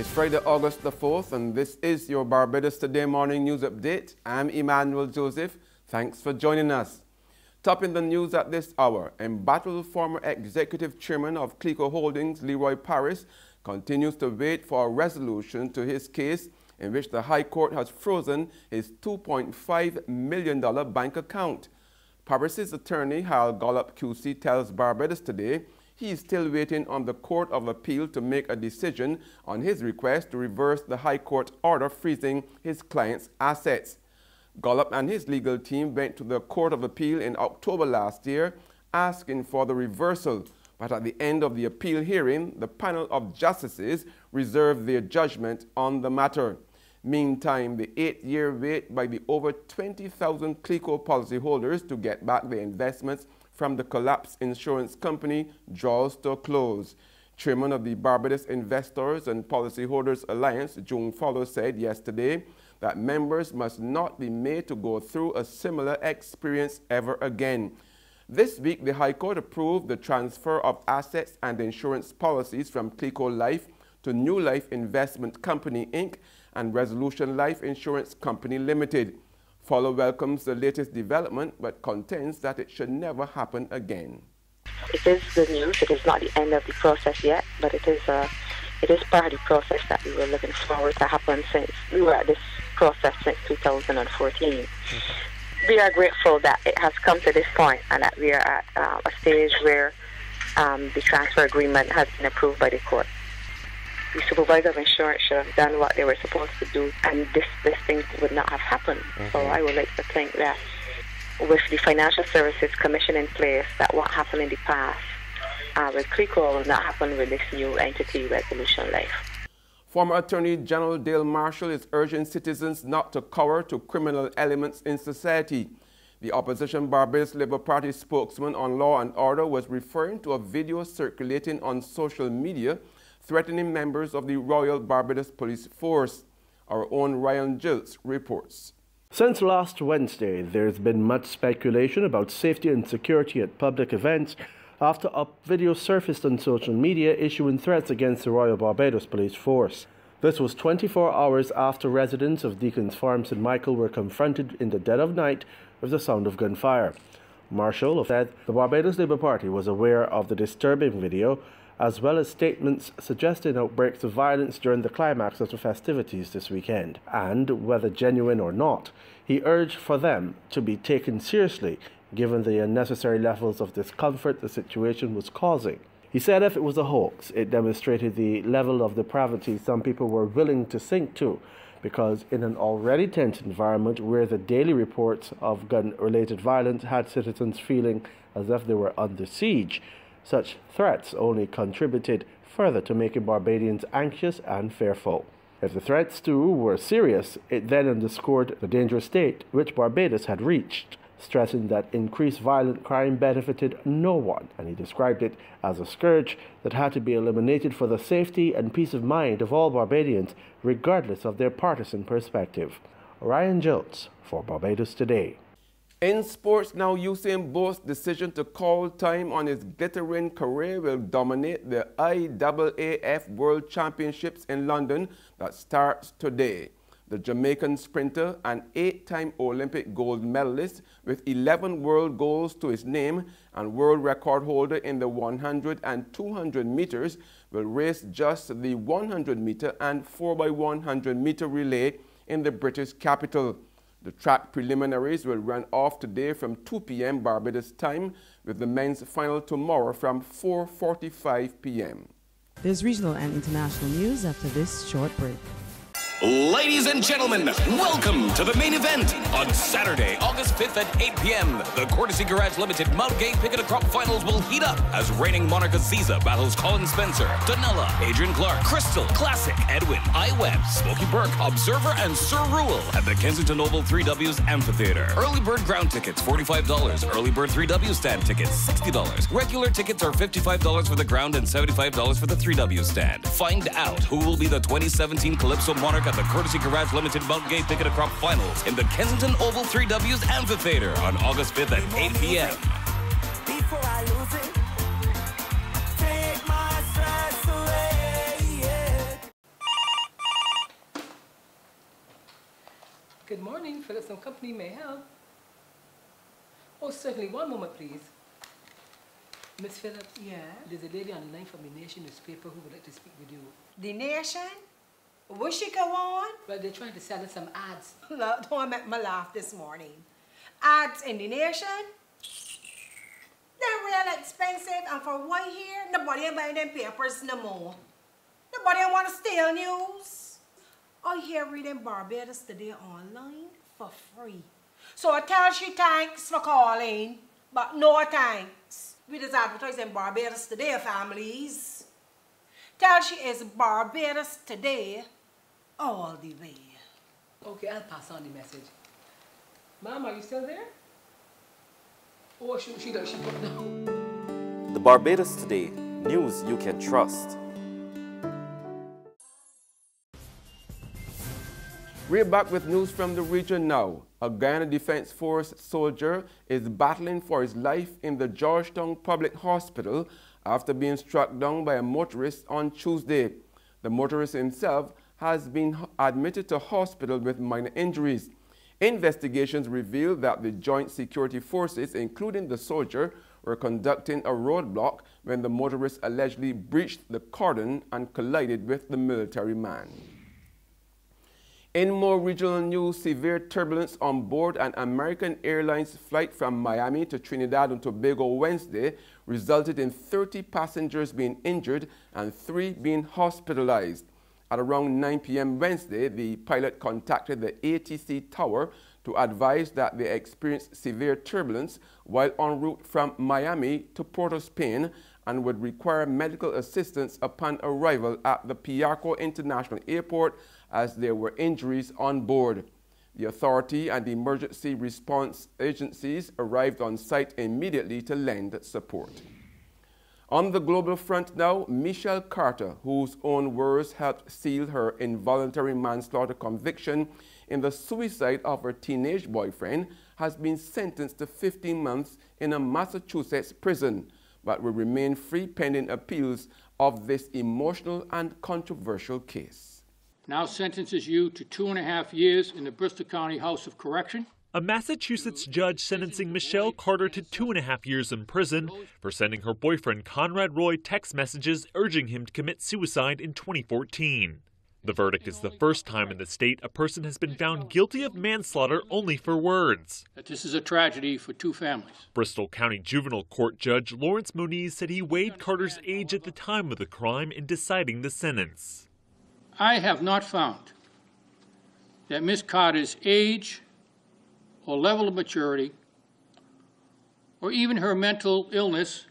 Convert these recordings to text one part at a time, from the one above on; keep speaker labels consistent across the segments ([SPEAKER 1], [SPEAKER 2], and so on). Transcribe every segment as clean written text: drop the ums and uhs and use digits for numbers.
[SPEAKER 1] It's Friday, August the 4th, and this is your Barbados Today morning news update. I'm Emmanuel Joseph. Thanks for joining us. Topping the news at this hour, embattled former executive chairman of CLICO Holdings, Leroy Paris, continues to wait for a resolution to his case in which the High Court has frozen his $2.5 million bank account. Paris's attorney, Hal Gollop QC, tells Barbados Today he is still waiting on the Court of Appeal to make a decision on his request to reverse the High Court order freezing his client's assets. Gollop and his legal team went to the Court of Appeal in October last year asking for the reversal, but at the end of the appeal hearing, the panel of justices reserved their judgment on the matter. Meantime, the 8-year wait by the over 20,000 CLICO policyholders to get back their investments from the collapsed insurance company draws to a close. Chairman of the Barbados Investors and Policyholders Alliance, June Follow, said yesterday that members must not be made to go through a similar experience ever again. This week, the High Court approved the transfer of assets and insurance policies from CLICO Life to New Life Investment Company, Inc. and Resolution Life Insurance Company Limited. Follow welcomes the latest development, but contends that it should never happen again.
[SPEAKER 2] It is good news. It is not the end of the process yet, but it is part of the process that we were looking forward to happen since we were at this process since 2014. We are grateful that it has come to this point and that we are at a stage where the transfer agreement has been approved by the court. The supervisor of insurance should have done what they were supposed to do, and this thing would not have happened. So I would like to think that with the Financial Services Commission in place, that what happened in the past with CLICO will not happen with this new entity, Resolution Life.
[SPEAKER 1] Former Attorney General Dale Marshall is urging citizens not to cower to criminal elements in society. The opposition Barbados Labour Party spokesman on law and order was referring to a video circulating on social media threatening members of the Royal Barbados Police Force. Our own Ryan Gilts reports.
[SPEAKER 3] Since last Wednesday, there's been much speculation about safety and security at public events after a video surfaced on social media issuing threats against the Royal Barbados Police Force. This was 24 hours after residents of Deacon's Farm, St. Michael, were confronted in the dead of night with the sound of gunfire. Marshall said the Barbados Labour Party was aware of the disturbing video, as well as statements suggesting outbreaks of violence during the climax of the festivities this weekend. And, whether genuine or not, he urged for them to be taken seriously, given the unnecessary levels of discomfort the situation was causing. He said if it was a hoax, it demonstrated the level of depravity some people were willing to sink to, because in an already tense environment where the daily reports of gun-related violence had citizens feeling as if they were under siege, such threats only contributed further to making Barbadians anxious and fearful. If the threats too were serious, it then underscored the dangerous state which Barbados had reached, stressing that increased violent crime benefited no one, and he described it as a scourge that had to be eliminated for the safety and peace of mind of all Barbadians, regardless of their partisan perspective. Ryan Gilts for Barbados Today.
[SPEAKER 1] In sports now, Usain Bolt's decision to call time on his glittering career will dominate the IAAF World Championships in London that starts today. The Jamaican sprinter, an 8-time Olympic gold medalist with 11 world goals to his name and world record holder in the 100 and 200 meters, will race just the 100-meter and 4x100-meter relay in the British capital. The track preliminaries will run off today from 2 p.m. Barbados time, with the men's final tomorrow from 4:45 p.m.
[SPEAKER 4] There's regional and international news after this short break.
[SPEAKER 5] Ladies and gentlemen, welcome to the main event on Saturday, August 5th at 8 p.m. The Courtesy Garage Limited Mount Gay Pick of the Crop Finals will heat up as reigning monarch Aziza battles Colin Spencer, Donella, Adrian Clark, Crystal, Classic, Edwin, iWeb, Smokey Burke, Observer, and Sir Rule at the Kensington Oval 3Ws Amphitheater. Early bird ground tickets, $45. Early bird 3W stand tickets, $60. Regular tickets are $55 for the ground and $75 for the 3W stand. Find out who will be the 2017 Calypso Monarch at the Courtesy Garage Limited Mount Gay Pick of the Crop Finals in the Kensington Oval 3Ws Amphitheater on August 5th at 8 p.m.
[SPEAKER 6] Before I lose it, take my stress away, yeah.
[SPEAKER 7] Phillips and Company may help. Oh, certainly. One moment, please. Miss Phillips?
[SPEAKER 8] Yeah?
[SPEAKER 7] There's a lady on the line from the Nation newspaper who would like to speak with you.
[SPEAKER 8] The Nation? Will she go on?
[SPEAKER 7] Well, they're trying to sell us some ads.
[SPEAKER 8] Look, don't make me laugh this morning. Ads in the Nation? They're real expensive, and for one year, nobody ain't buying them papers no more. Nobody want to steal news. I hear reading Barbados Today online for free. So I tell she thanks for calling, but no thanks. We just advertising Barbados Today, families. Tell she is Barbados Today all the way.
[SPEAKER 7] Okay, I'll pass on the message. Mom, are you still there? Oh, she put it down.
[SPEAKER 9] The Barbados Today, news you can trust.
[SPEAKER 1] We're back with news from the region now. A Guyana Defense Force soldier is battling for his life in the Georgetown Public Hospital after being struck down by a motorist on Tuesday. The motorist himself has been admitted to hospital with minor injuries. Investigations reveal that the joint security forces, including the soldier, were conducting a roadblock when the motorist allegedly breached the cordon and collided with the military man. In more regional news, severe turbulence on board an American Airlines flight from Miami to Trinidad and Tobago Wednesday resulted in 30 passengers being injured and 3 being hospitalized. At around 9 p.m. Wednesday, the pilot contacted the ATC tower to advise that they experienced severe turbulence while en route from Miami to Port of Spain and would require medical assistance upon arrival at the Piarco International Airport as there were injuries on board. The authority and the emergency response agencies arrived on site immediately to lend support. On the global front now, Michelle Carter, whose own words helped seal her involuntary manslaughter conviction in the suicide of her teenage boyfriend, has been sentenced to 15 months in a Massachusetts prison, but will remain free pending appeals of this emotional and controversial case.
[SPEAKER 10] Now sentences you to 2.5 years in the Bristol County House of Correction.
[SPEAKER 11] A Massachusetts judge sentencing Michelle Carter to 2.5 years in prison for sending her boyfriend Conrad Roy text messages urging him to commit suicide in 2014. The verdict is the first time in the state a person has been found guilty of manslaughter only for words.
[SPEAKER 10] That this is a tragedy for 2 families.
[SPEAKER 11] Bristol County Juvenile Court Judge Lawrence Moniz said he weighed Carter's age at the time of the crime in deciding the sentence.
[SPEAKER 10] I have not found that Ms. Carter's age or level of maturity or even her mental illness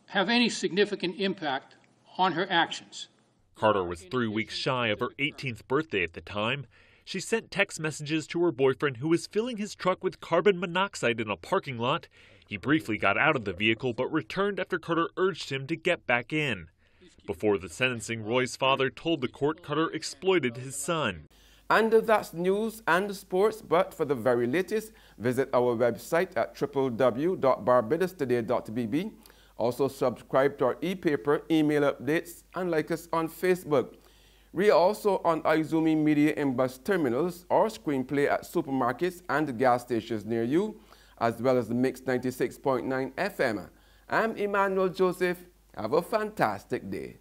[SPEAKER 10] have any significant impact on her actions.
[SPEAKER 11] Carter was 3 weeks shy of her 18th birthday at the time. She sent text messages to her boyfriend, who was filling his truck with carbon monoxide in a parking lot. He briefly got out of the vehicle but returned after Carter urged him to get back in. Before the sentencing, Roy's father told the court Carter exploited his son.
[SPEAKER 1] And that's news and sports, but for the very latest, visit our website at www.barbadostoday.bb. Also subscribe to our e-paper, email updates, and like us on Facebook. We are also on Izumi Media in bus terminals or screenplay at supermarkets and gas stations near you, as well as the Mix 96.9 FM. I'm Emmanuel Joseph. Have a fantastic day.